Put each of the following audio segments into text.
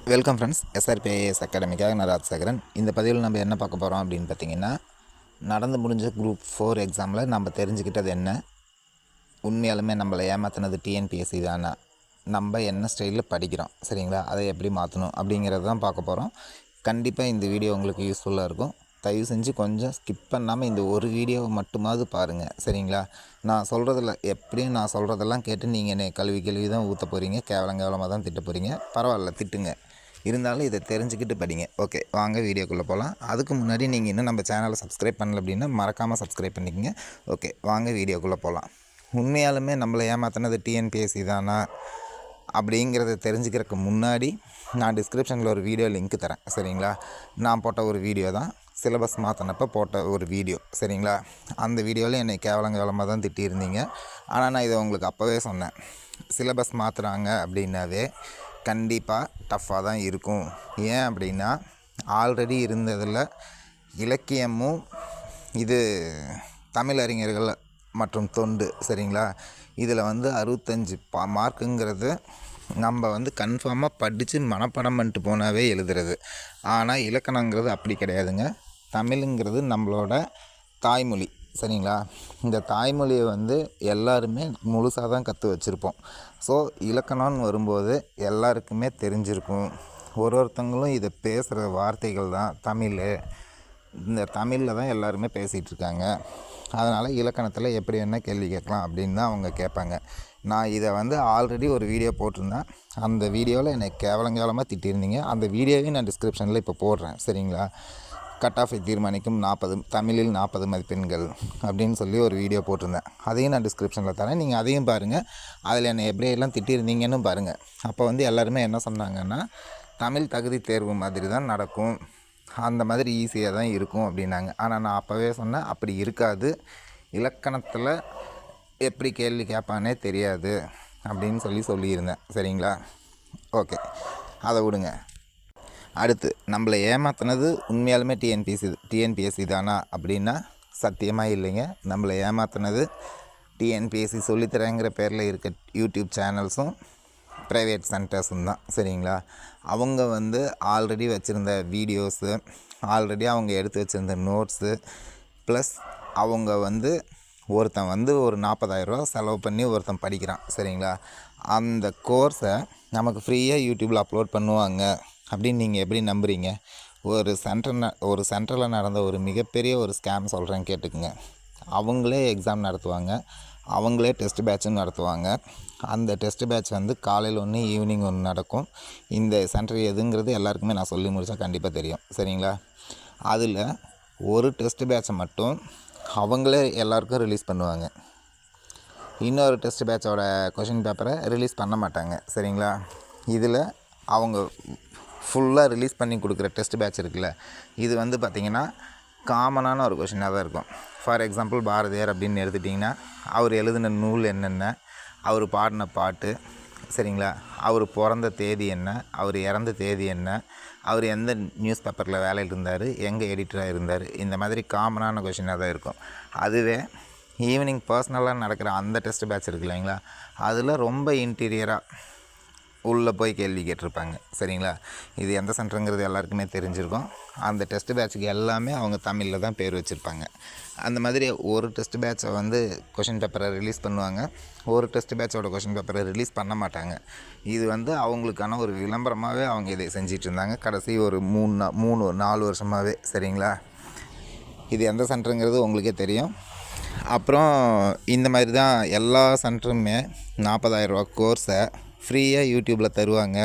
Welcome friends, SRPIS அகாடமிக்காக நான் ராஜசேகரன். இந்த பதிவில் நம்ம என்ன பார்க்க போகிறோம் அப்படின்னு பார்த்தீங்கன்னா, நடந்து முடிஞ்ச குரூப் 4 எக்ஸாமில் நம்ம தெரிஞ்சுக்கிட்டது என்ன, உண்மையாலுமே நம்மளை ஏமாற்றினது டிஎன்பிஎஸ்சி தானே, நம்ம என்ன ஸ்டைலில் படிக்கிறோம் சரிங்களா, அதை எப்படி மாற்றணும் அப்படிங்கிறது தான் பார்க்க போகிறோம். கண்டிப்பாக இந்த வீடியோ உங்களுக்கு யூஸ்ஃபுல்லாக இருக்கும். தயவு செஞ்சு கொஞ்சம் ஸ்கிப் பண்ணாமல் இந்த ஒரு வீடியோவை மட்டுமாவது பாருங்கள் சரிங்களா. நான் சொல்கிறதெல்லாம் கேட்டு நீங்கள் என்னை கழுவி தான் ஊற்ற போகிறீங்க, கேவலமாக தான் திட்ட போகிறீங்க. பரவாயில்ல, திட்டுங்க, இருந்தாலும் இதை தெரிஞ்சுக்கிட்டு படிங்க. ஓகே, வாங்க வீடியோக்குள்ளே போகலாம். அதுக்கு முன்னாடி நீங்கள் இன்னும் நம்ம சேனலை சப்ஸ்கிரைப் பண்ணல அப்படின்னா மறக்காமல் சப்ஸ்கிரைப் பண்ணிக்கோங்க. ஓகே, வாங்க வீடியோக்குள்ளே போகலாம். உண்மையாலுமே நம்மளை ஏமாற்றினது டிஎன்பிஎஸ்சி தானா அப்படிங்கிறத தெரிஞ்சுக்கிறதுக்கு முன்னாடி நான் டிஸ்கிரிப்ஷனில் ஒரு வீடியோ லிங்க் தரேன் சரிங்களா. நான் போட்ட ஒரு வீடியோ தான், சிலபஸ் மாற்றினப்போ போட்ட ஒரு வீடியோ சரிங்களா. அந்த வீடியோவில் என்னை கேவலமாக தான் திட்டியிருந்தீங்க. ஆனால் நான் இதை உங்களுக்கு அப்போவே சொன்னேன், சிலபஸ் மாற்றுறாங்க அப்படின்னாவே கண்டிப்பாக டஃப்பாக தான் இருக்கும். ஏன் அப்படின்னா, ஆல்ரெடி இருந்ததில் இலக்கியமும் இது தமிழறிஞர்கள் மற்றும் தொண்டு சரிங்களா, இதில் 65 மார்க்குங்கிறது நம்ம கன்ஃபார்மாக படித்து மனப்பாடம் பண்ணிட்டு போனாவே எழுதுறது. ஆனால் இலக்கணங்கிறது அப்படி கிடையாதுங்க. தமிழுங்கிறது நம்மளோட தாய்மொழி சரிங்களா. இந்த தாய்மொழியை எல்லாருமே முழுசாக தான் கற்று வச்சுருப்போம். ஸோ இலக்கணம்னு வரும்போது எல்லாருக்குமே தெரிஞ்சிருக்கும். ஒருத்தங்களும் இதை பேசுகிற வார்த்தைகள் தான் தமிழ். இந்த தமிழில் தான் எல்லாருமே பேசிகிட்டு இருக்காங்க. அதனால் இலக்கணத்தில் எப்படி என்ன கேள்வி கேட்கலாம் அப்படின்னு தான் அவங்க கேட்பாங்க. நான் இதை ஆல்ரெடி ஒரு வீடியோ போட்டிருந்தேன். அந்த வீடியோவில் என்னை கேவலமாக திட்டியிருந்தீங்க. அந்த வீடியோவையும் நான் டிஸ்கிரிப்ஷனில் இப்போ போடுறேன் சரிங்களா. கட் ஆஃபை தீர்மானிக்கும் 40 தமிழில் 40 மதிப்பெண்கள் அப்படின்னு சொல்லி ஒரு வீடியோ போட்டிருந்தேன். அதையும் நான் டிஸ்கிரிப்ஷனில் தரேன், நீங்கள் அதையும் பாருங்கள். அதில் என்னை எப்படியெல்லாம் திட்டியிருந்தீங்கன்னு பாருங்கள். அப்போ எல்லாருமே என்ன சொன்னாங்கன்னா, தமிழ் தகுதி தேர்வு மாதிரி தான் நடக்கும், அந்த மாதிரி ஈஸியாக தான் இருக்கும் அப்படின்னாங்க. ஆனால் நான் அப்போவே சொன்னேன், அப்படி இருக்காது, இலக்கணத்தில் எப்படி கேள்வி கேட்பானே தெரியாது அப்படின்னு சொல்லியிருந்தேன் சரிங்களா. ஓகே, அதை விடுங்க. அடுத்து, நம்மளை ஏமாற்றினது உண்மையாலுமே டிஎன்பிஎஸ்சி தானா அப்படின்னா சத்தியமாக இல்லைங்க. நம்மளை ஏமாற்றினது டிஎன்பிஎஸ்சி சொல்லித்தரேங்கிற பேரில் இருக்க யூடியூப் சேனல்ஸும் ப்ரைவேட் சென்டர்ஸும் தான் சரிங்களா. அவங்க ஆல்ரெடி வச்சுருந்த வீடியோஸு, ஆல்ரெடி அவங்க எடுத்து வச்சுருந்த நோட்ஸு, ப்ளஸ் அவங்க ஒருத்தன் ஒரு 40,000 ரூபா செலவு பண்ணி ஒருத்தன் படிக்கிறான் சரிங்களா. அந்த கோர்ஸை நமக்கு ஃப்ரீயாக யூடியூப்பில் அப்லோட் பண்ணுவாங்க அப்படின்னு நீங்கள் எப்படி நம்புறீங்க? ஒரு சென்டரில் நடந்த ஒரு மிகப்பெரிய ஒரு ஸ்கேம் சொல்கிறேன் கேட்டுக்குங்க. அவங்களே எக்ஸாம் நடத்துவாங்க, அவங்களே டெஸ்ட் பேட்சும் நடத்துவாங்க. அந்த டெஸ்ட் பேட்ச் காலையில் ஒன்று ஈவினிங் ஒன்று நடக்கும். இந்த சென்டர் எதுங்கிறது எல்லாருக்குமே நான் சொல்லி முடித்தா கண்டிப்பாக தெரியும் சரிங்களா. அதில் ஒரு டெஸ்ட் பேட்சை மட்டும் அவங்களே எல்லாருக்கும் ரிலீஸ் பண்ணுவாங்க. இன்னொரு டெஸ்ட் பேட்சோட கொஷின் பேப்பரை ரிலீஸ் பண்ண மாட்டாங்க சரிங்களா. இதில் அவங்க ஃபுல்லாக ரிலீஸ் பண்ணி கொடுக்குற டெஸ்ட் பேட்ச் இருக்குல்ல, இது பார்த்திங்கன்னா காமனான ஒரு கொஷினாக தான் இருக்கும். ஃபார் எக்ஸாம்பிள், பாரதியார் அப்படின்னு எடுத்துட்டிங்கன்னா, அவர் எழுதின நூல் என்னென்ன, அவர் பாடின பாட்டு சரிங்களா, அவர் பிறந்த தேதி என்ன, அவர் இறந்த தேதி என்ன, அவர் எந்த நியூஸ் பேப்பரில் வேலையில் இருந்தார், எங்கே எடிட்டராக இருந்தார், இந்த மாதிரி காமனான கொஷினாக தான் இருக்கும். அதுவே ஈவினிங் பர்சனலாக நடக்கிற அந்த டெஸ்ட் பேட்ச் இருக்குது இல்லைங்களா, அதில் ரொம்ப இன்டீரியராக உள்ளே போய் கேள்வி கேட்டிருப்பாங்க சரிங்களா. இது எந்த சென்டருங்கிறது எல்லாருக்குமே தெரிஞ்சிருக்கும். அந்த டெஸ்ட் பேட்சுக்கு எல்லாமே அவங்க தமிழில் தான் பேர் வச்சுருப்பாங்க. அந்த மாதிரி ஒரு டெஸ்ட் பேட்சை கொஷின் பேப்பரை ரிலீஸ் பண்ணுவாங்க, ஒரு டெஸ்ட் பேட்சோட கொஷின் பேப்பரை ரிலீஸ் பண்ண மாட்டாங்க. இது அவங்களுக்கான ஒரு விளம்பரமாகவே அவங்க இதை செஞ்சிட்டு இருந்தாங்க கடைசி ஒரு 3-4 வருஷமாகவே சரிங்களா. இது எந்த சென்டருங்கிறது உங்களுக்கே தெரியும். அப்புறம் இந்த மாதிரி தான் எல்லா சென்டருமே 40,000 ரூபா கோர்ஸை ஃப்ரீயாக யூடியூப்பில் தருவாங்க,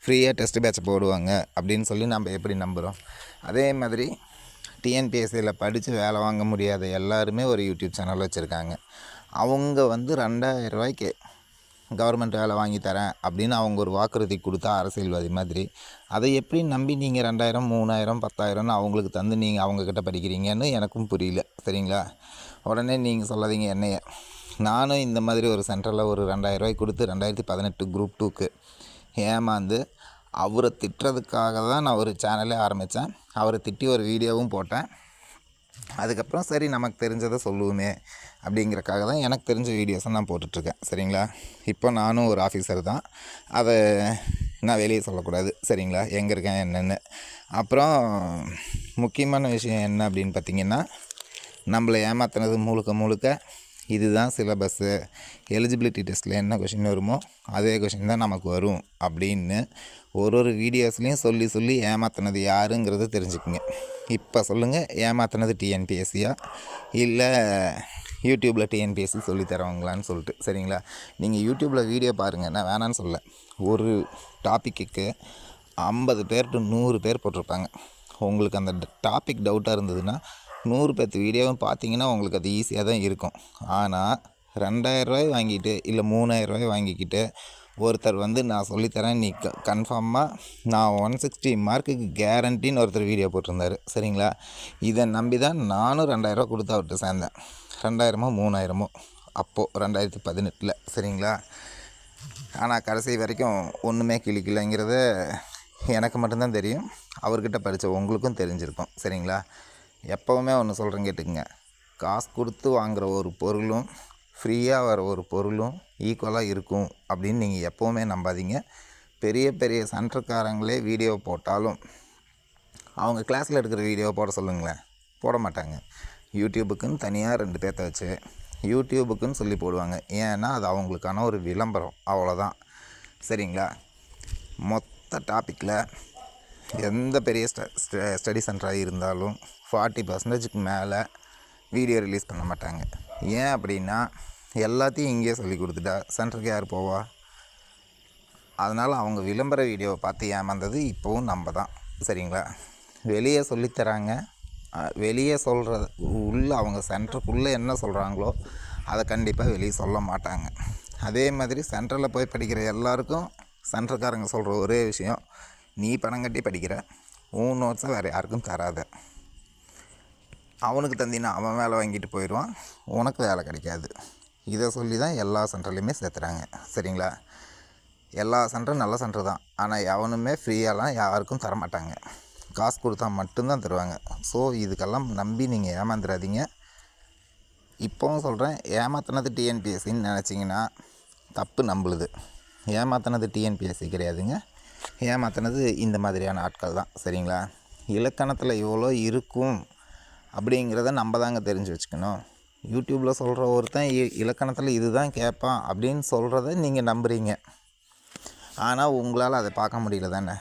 ஃப்ரீயாக டெஸ்ட் பேட்ச் போடுவாங்க அப்படின்னு சொல்லி நம்ம எப்படி நம்புகிறோம்? அதே மாதிரி டிஎன்பிஎஸ்சியில் படித்து வேலை வாங்க முடியாத எல்லாருமே ஒரு யூடியூப் சேனல் வச்சுருக்காங்க. அவங்க 2,000 ரூபாய்க்கு கவர்மெண்ட் வேலை வாங்கி தரேன் அப்படின்னு அவங்க ஒரு வாக்குறுதி கொடுத்தா அரசியல்வாதி மாதிரி, அதை எப்படி நம்பி நீங்கள் 2,000, 3,000, 10,000ன்னு அவங்களுக்கு தந்து நீங்கள் அவங்கக்கிட்ட படிக்கிறீங்கன்னு எனக்கும் புரியல சரிங்களா. உடனே நீங்கள் சொல்லாதீங்க என்னைய. நானும் இந்த மாதிரி ஒரு சென்டரில் ஒரு 2,000 ரூபாய் கொடுத்து 2018 குரூப் 2க்கு ஏமாந்து அவரை திட்டுறதுக்காக தான் நான் ஒரு சேனலே ஆரம்பித்தேன். அவரை திட்டி ஒரு வீடியோவும் போட்டேன். அதுக்கப்புறம் சரி, நமக்கு தெரிஞ்சதை சொல்லுவோமே அப்படிங்கிறக்காக தான் எனக்கு தெரிஞ்ச வீடியோஸை நான் போட்டுட்ருக்கேன் சரிங்களா. இப்போ நானும் ஒரு ஆஃபீஸர் தான். அதை நான் வெளியே சொல்லக்கூடாது, சரிங்களா, எங்கே இருக்கேன் என்னென்னு. அப்புறம் முக்கியமான விஷயம் என்ன அப்படின்னு பார்த்திங்கன்னா, நம்மளை ஏமாற்றினது முழுக்க இதுதான் சிலபஸ்ஸு, எலிஜிபிலிட்டி டெஸ்ட்டில் என்ன கொஷின் வருமோ அதே கொஷின் தான் நமக்கு வரும் அப்படின்னு ஒரு வீடியோஸ்லேயும் சொல்லி ஏமாற்றினது யாருங்கிறத தெரிஞ்சுக்குங்க. இப்போ சொல்லுங்கள், ஏமாற்றினது டிஎன்பிஎஸ்சியா இல்லை யூடியூப்பில் டிஎன்பிஎஸ்சி சொல்லித்தரவங்களான்னு சொல்லிட்டு, சரிங்களா. நீங்கள் யூடியூப்பில் வீடியோ பாருங்கள், நான் வேணான்னு சொல்ல. ஒரு டாப்பிக்கு 50 பேர் டு 100 பேர் போட்டிருப்பாங்க. உங்களுக்கு அந்த டாபிக் டவுட்டாக இருந்ததுன்னா 100 பேர்த்து வீடியோவும் பார்த்தீங்கன்னா உங்களுக்கு அது ஈஸியாக தான் இருக்கும். ஆனால் 2000 வாங்கிட்டு இல்லை 3000 வாங்கிக்கிட்டு ஒருத்தர் நான் சொல்லித்தரேன், நீ கன்ஃபார்மாக நான் 160 மார்க்குக்கு கேரண்டின்னு ஒருத்தர் வீடியோ போட்டிருந்தார், சரிங்களா. இதை நம்பி தான் நானும் 2000 கொடுத்து அவர்கிட்ட சேர்ந்தேன். 2000மோ 3000மோ அப்போது 2018, சரிங்களா. ஆனால் கடைசி வரைக்கும் ஒன்றுமே கிளிக்கலைங்கிறத எனக்கு மட்டும்தான் தெரியும், அவர்கிட்ட படித்த உங்களுக்கும் தெரிஞ்சிருக்கும், சரிங்களா. எப்போவுமே ஒன்று சொல்கிறேன் கேட்டுக்குங்க, காசு கொடுத்து வாங்குகிற ஒரு பொருளும் ஃப்ரீயாக வர ஒரு பொருளும் ஈக்குவலாக இருக்கும் அப்படின்னு நீங்கள் எப்போவுமே நம்பாதீங்க. பெரிய பெரிய சென்டர்காரங்களே வீடியோ போட்டாலும் அவங்க கிளாஸில் எடுக்கிற வீடியோ போட சொல்லுங்களேன், போட மாட்டாங்க. யூடியூபுக்குன்னு தனியாக 2 பேர்த்த வச்சு யூடியூபுக்குன்னு சொல்லி போடுவாங்க. ஏன்னா அது அவங்களுக்கான ஒரு விளம்பரம், அவ்வளோதான், சரிங்களா. மொத்த டாப்பிக்கில் எந்த பெரிய ஸ்டடி சென்டராக இருந்தாலும் 40% மேலே வீடியோ ரிலீஸ் பண்ண மாட்டாங்க. ஏன் அப்படின்னா எல்லாத்தையும் இங்கேயே சொல்லி கொடுத்துட்டா சென்டருக்கு யார் போவா? அதனால் அவங்க விளம்பர வீடியோவை பார்த்து ஏமாந்தது இப்போவும் நம்ம தான், சரிங்களா. வெளியே சொல்லித்தராங்க, வெளியே சொல்கிறது உள்ளே அவங்க சென்டருக்குள்ளே என்ன சொல்கிறாங்களோ அதை கண்டிப்பாக வெளியே சொல்ல மாட்டாங்க. அதே மாதிரி சென்டரில் போய் படிக்கிற எல்லாருக்கும் சென்டர்காரங்க சொல்கிற ஒரே விஷயம், நீ பணம் கட்டி படிக்கிற, உன் நோட்ஸை வேறு யாருக்கும் தராத. அவனுக்கு தந்தினா அவன் வேலை வாங்கிட்டு போயிடுவான், உனக்கு வேலை கிடைக்காது. இதை சொல்லி தான் எல்லா சென்டர்லையுமே சேர்த்துறாங்க, சரிங்களா. எல்லா சென்டரும் நல்ல சென்டர் தான், ஆனால் எவனுமே ஃப்ரீயாலாம் யாருக்கும் தரமாட்டாங்க, காசு கொடுத்தா மட்டும்தான் தருவாங்க. ஸோ இதுக்கெல்லாம் நம்பி நீங்கள் ஏமாந்துடாதீங்க. இப்போவும் சொல்கிறேன், ஏமாத்தினது டிஎன்பிஎஸ்சின்னு நினச்சிங்கன்னா தப்பு நம்பளுது. ஏமாத்தினது டிஎன்பிஎஸ்சி கிடையாதுங்க, ஏமாத்தினது இந்த மாதிரியான ஆட்கள் தான், சரிங்களா. இலக்கணத்தில் இவ்வளோ இருக்கும் அப்படிங்கிறத நம்ம தாங்க தெரிஞ்சு வச்சுக்கணும். யூடியூப்பில் சொல்கிற ஒருத்தன் இலக்கணத்தில் இது தான் கேட்பான் அப்படின்னு சொல்கிறத நீங்கள் நம்புகிறீங்க, ஆனால் உங்களால் அதை பார்க்க முடியல தானே.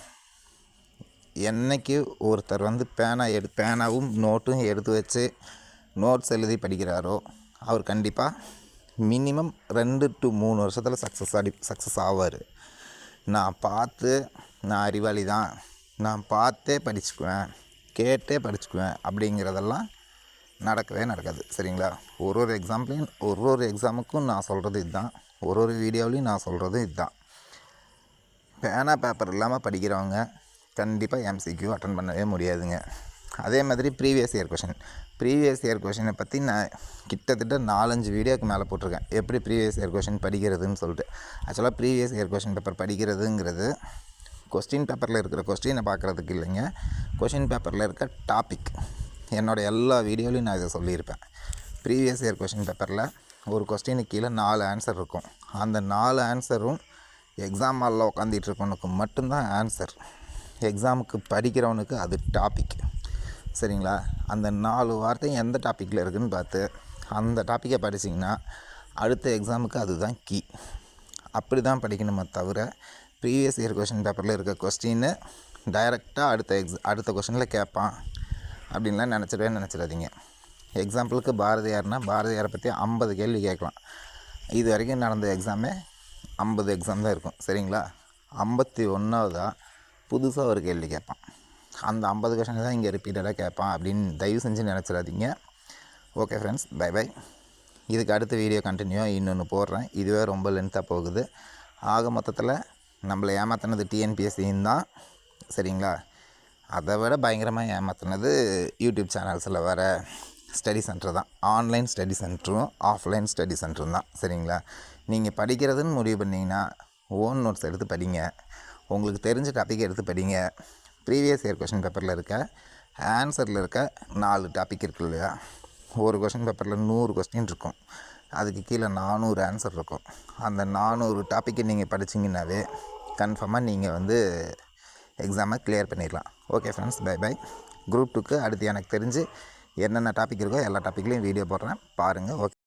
என்றைக்கு ஒருத்தர் பேனாவும் நோட்டும் எடுத்து வச்சு நோட்ஸ் எழுதி படிக்கிறாரோ அவர் கண்டிப்பாக மினிமம் 2 to 3 வருஷத்தில் சக்ஸஸ் ஆவார். நான் அறிவாளி தான், நான் பார்த்தே படிச்சுக்குவேன், கேட்டே படிச்சுக்குவேன் அப்படிங்கிறதெல்லாம் நடக்கவே நடக்காது, சரிங்களா. ஒரு எக்ஸாமுக்கும் நான் சொல்கிறது இதுதான், ஒரு வீடியோவிலையும் நான் சொல்கிறது இதுதான். பேனா பேப்பர் இல்லாமல் படிக்கிறவங்க கண்டிப்பாக எம்சிக்யூ அட்டன் பண்ணவே முடியாதுங்க. அதே மாதிரி ப்ரீவியஸ் இயர் கொஷினை பற்றி நான் கிட்டத்தட்ட 4-5 வீடியோக்கு மேலே போட்டிருக்கேன், எப்படி ப்ரீவியஸ் இயர் கொஷின் படிக்கிறதுன்னு சொல்லிட்டு. ஆக்சுவலாக ப்ரீவியஸ் இயர் கொஷின் பேப்பர் படிக்கிறதுங்கிறது கொஸ்டின் பேப்பரில் இருக்கிற கொஸ்டினை பார்க்குறதுக்கு இல்லைங்க, கொஷின் பேப்பரில் இருக்க டாபிக். என்னோடய எல்லா வீடியோலையும் நான் இதை சொல்லியிருப்பேன். ப்ரீவியஸ் இயர் கொஷின் பேப்பரில் ஒரு கொஸ்டினுக்கு கீழே 4 ஆன்சர் இருக்கும். அந்த 4 ஆன்சரும் எக்ஸாம் ஹாலில் உட்காந்துட்டு இருக்கவனுக்கு மட்டும்தான் ஆன்சர், எக்ஸாமுக்கு படிக்கிறவனுக்கு அது டாபிக், சரிங்களா. அந்த 4 வார்த்தையும் எந்த டாப்பிக்கில் இருக்குதுன்னு பார்த்து அந்த டாப்பிக்கை படிச்சிங்கன்னா அடுத்த எக்ஸாமுக்கு அதுதான் கீ. அப்படி தான் படிக்கணுமே தவிர ப்ரீவியஸ் இயர் கொஷின் பேப்பரில் இருக்க கொஸ்டின்னு டைரெக்டாக அடுத்த கொஷினில் கேட்பான் அப்படின்லாம் நினச்சிடாதீங்க. எக்ஸாம்பிளுக்கு பாரதியாரை பற்றி 50 கேள்வி கேட்கலாம். இது வரைக்கும் நடந்த எக்ஸாமே 50 எக்ஸாம் தான் இருக்கும், சரிங்களா. 51ஆவதாக புதுசாக ஒரு கேள்வி கேட்பான், அந்த 50 கொஷின் தான் இங்கே ரிப்பீட்டடாக கேட்பான் அப்படின்னு தயவு செஞ்சு நினச்சிடாதீங்க. Okay friends, bye. இதுக்கு அடுத்த வீடியோ கண்டினியூவாக இன்னொன்று போடுறேன், இதுவே ரொம்ப லென்த்தாக போகுது. ஆக மொத்தத்தில் நம்மளை ஏமாற்றினது டிஎன்பிஎஸ்சின்னு தான், சரிங்களா. அதை விட பயங்கரமாக ஏமாற்றினது யூடியூப் சேனல்ஸில் வர ஸ்டடி சென்டர் தான். ஆன்லைன் ஸ்டடி சென்டரும் ஆஃப்லைன் ஸ்டடி சென்டரும் தான், சரிங்களா. நீங்கள் படிக்கிறதுன்னு முடிவு பண்ணிங்கன்னா ஓன் நோட்ஸ் எடுத்து படிங்க, உங்களுக்கு தெரிஞ்ச டாப்பிக் எடுத்து படிங்க. ப்ரீவியஸ் இயர் கொஷின் பேப்பரில் இருக்க ஆன்சரில் இருக்க 4 டாபிக் இருக்குது இல்லையா, ஒரு கொஷின் பேப்பரில் 100 கொஸ்டின் இருக்கும், அதுக்கு கீழே 400 ஆன்சர் இருக்கும். அந்த 400 டாப்பிக்கை நீங்கள் படிச்சிங்கன்னாவே கன்ஃபார்மாக நீங்கள் வந்து எக்ஸாமை கிளியர் பண்ணிடலாம். Okay friends, bye bye. Group 2க்கு அடுத்து எனக்கு தெரிஞ்சு என்னென்ன டாபிக் இருக்கோ எல்லா டாப்பிக்லேயும் வீடியோ போடுறேன், பாருங்கள். ஓகே.